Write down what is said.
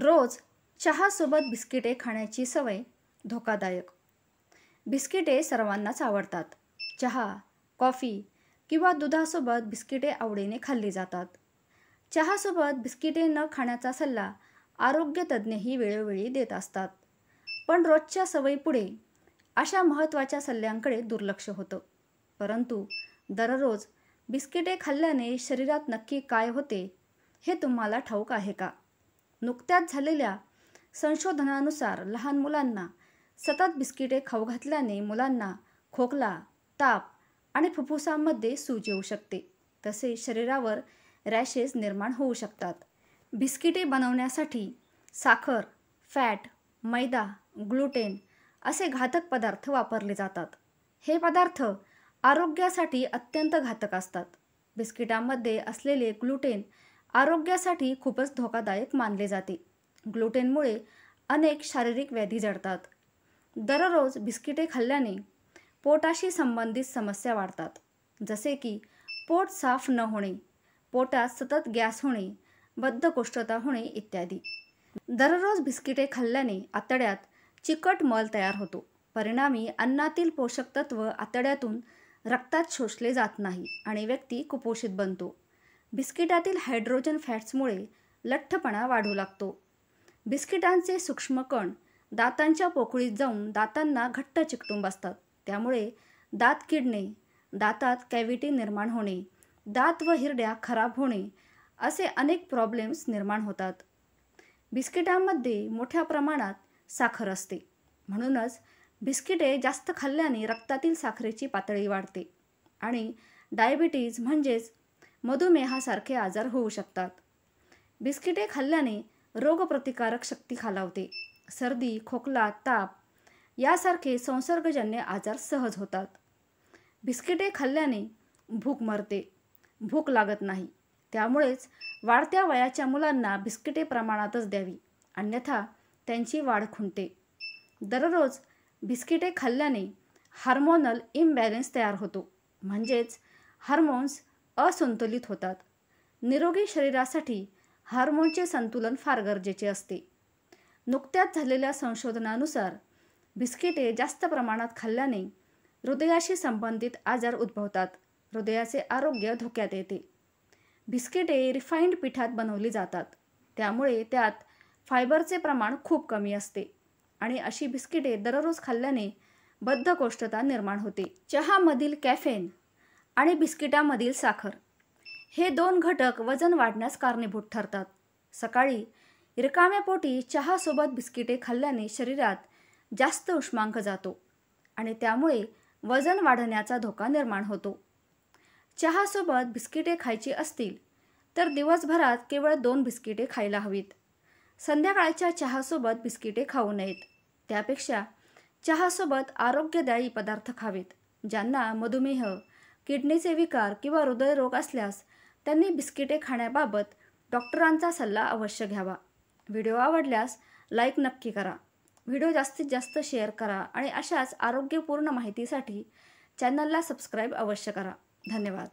रोज चहासोबत बिस्किटे खाण्याची सवय धोकादायक। बिस्किटे सर्वांनाच आवडतात। चहा, कॉफी किंवा दुधासोबत बिस्किटे आवडीने खाल्ली जातात। चहासोबत बिस्किटे न खाण्याचा सल्ला आरोग्य तज्ज्ञही वेळोवेळी देत असतात। पण रोजच्या सवयीपुढे अशा महत्त्वाच्या सल्ल्यांकडे दुर्लक्ष होतं। परंतु दररोज बिस्किटे खाल्ल्याने शरीरात नक्की काय होते हे तुम्हाला ठाऊक आहे का? नुकत्याच झालेल्या संशोधनानुसार लहान मुलांना सतत बिस्किटे खाऊ घातल्याने मुलांना खोकला, ताप आणि फुफ्फुसांमध्ये सूज येऊ शकते। तसेच शरीरावर रॅशेस निर्माण होऊ शकतात। बिस्किटे बनवण्यासाठी साखर, फॅट, मैदा, ग्लुटेन असे घातक पदार्थ वापरले जातात। हे पदार्थ आरोग्यासाठी अत्यंत घातक असतात। बिस्किटांमध्ये असलेले ग्लुटेन आरोग्यासाठी खूपच धोकादायक मानले जाते। ग्लुटेनमुळे अनेक शारीरिक व्याधी जडतात। दररोज बिस्किटे खाल्ल्याने पोटाशी संबंधित समस्या वाढतात, जसे की पोट साफ न होणे, पोटात सतत गॅस होणे, बद्धकोष्ठता होणे इत्यादी। दररोज बिस्किटे खाल्ल्याने आतड्यात चिकट मल तयार होतो। परिणामी अन्नातील पोषक तत्व आतड्यातून रक्तात शोषले जात नाही आणि व्यक्ती कुपोषित बनतो। बिस्किटातील हायड्रोजन फॅट्समुळे लठ्ठपणा वाढू लागतो। बिस्किटांचे सूक्ष्म कण दातांच्या पोकळीत जाऊन दातांना घट्ट चिकटून बसतात। त्यामुळे दात किडणे, दातात कॅव्हिटी निर्माण होणे, दात व हिरड्या खराब होणे असे अनेक प्रॉब्लेम्स निर्माण होतात। बिस्किटांमध्ये मोठ्या प्रमाणात साखर असते, म्हणूनच बिस्किटे जास्त खाल्ल्याने रक्तातील साखरेची पातळी वाढते आणि डायबिटीज म्हणजेच मधुमेहासारखे आजार होऊ शकतात। बिस्किटे खाल्ल्याने रोगप्रतिकारक शक्ती खालावते। सर्दी, खोकला, ताप यासारखे संसर्गजन्य आजार सहज होतात। बिस्किटे खाल्ल्याने भूक मरते, भूक लागत नाही। त्यामुळेच वाढत्या वयाच्या मुलांना बिस्किटे प्रमाणातच द्यावी, अन्यथा त्यांची वाढ खुंटते। दररोज बिस्किटे खाल्ल्याने हार्मोनल इम्बॅलन्स तयार होतो, म्हणजेच हार्मोन्स असंतुलित होतात। निरोगी शरीरासाठी हार्मोनचे संतुलन फार गरजेचे असते। नुकत्याच झालेल्या संशोधनानुसार बिस्किटे जास्त प्रमाणात खाल्ल्याने हृदयाशी संबंधित आजार उद्भवतात, हृदयाचे आरोग्य धोक्यात येते। बिस्किटे रिफाइंड पिठात बनवली जातात, त्यामुळे त्यात फायबरचे प्रमाण खूप कमी असते आणि अशी बिस्किटे दररोज खाल्ल्याने बद्धकोष्ठता निर्माण होते। चहामधील कॅफेन आणि बिस्किटामधील साखर हे दोन घटक वजन वाढण्यास कारणीभूत ठरतात। सकाळी रिकाम्या पोटी चहासोबत बिस्किटे खाल्ल्याने शरीरात जास्त उष्मांक जातो आणि त्यामुळे वजन वाढण्याचा धोका निर्माण होतो। चहासोबत बिस्किटे खायची असतील तर दिवसभरात केवळ 2 बिस्किटे खायला हवीत। संध्याकाळच्या चहासोबत बिस्किटे खाऊ नयेत। त्यापेक्षा चहासोबत आरोग्यदायी पदार्थ खावेत। ज्यांना मधुमेह, किडनीचे विकार किंवा हृदयरोग असल्यास त्यांनी बिस्किटे खाण्याबाबत डॉक्टरांचा सल्ला अवश्य घ्यावा। व्हिडिओ आवडल्यास लाईक नक्की करा, व्हिडिओ जास्तीत जास्त शेअर करा आणि अशाच आरोग्यपूर्ण माहितीसाठी चॅनलला सबस्क्राईब अवश्य करा। धन्यवाद।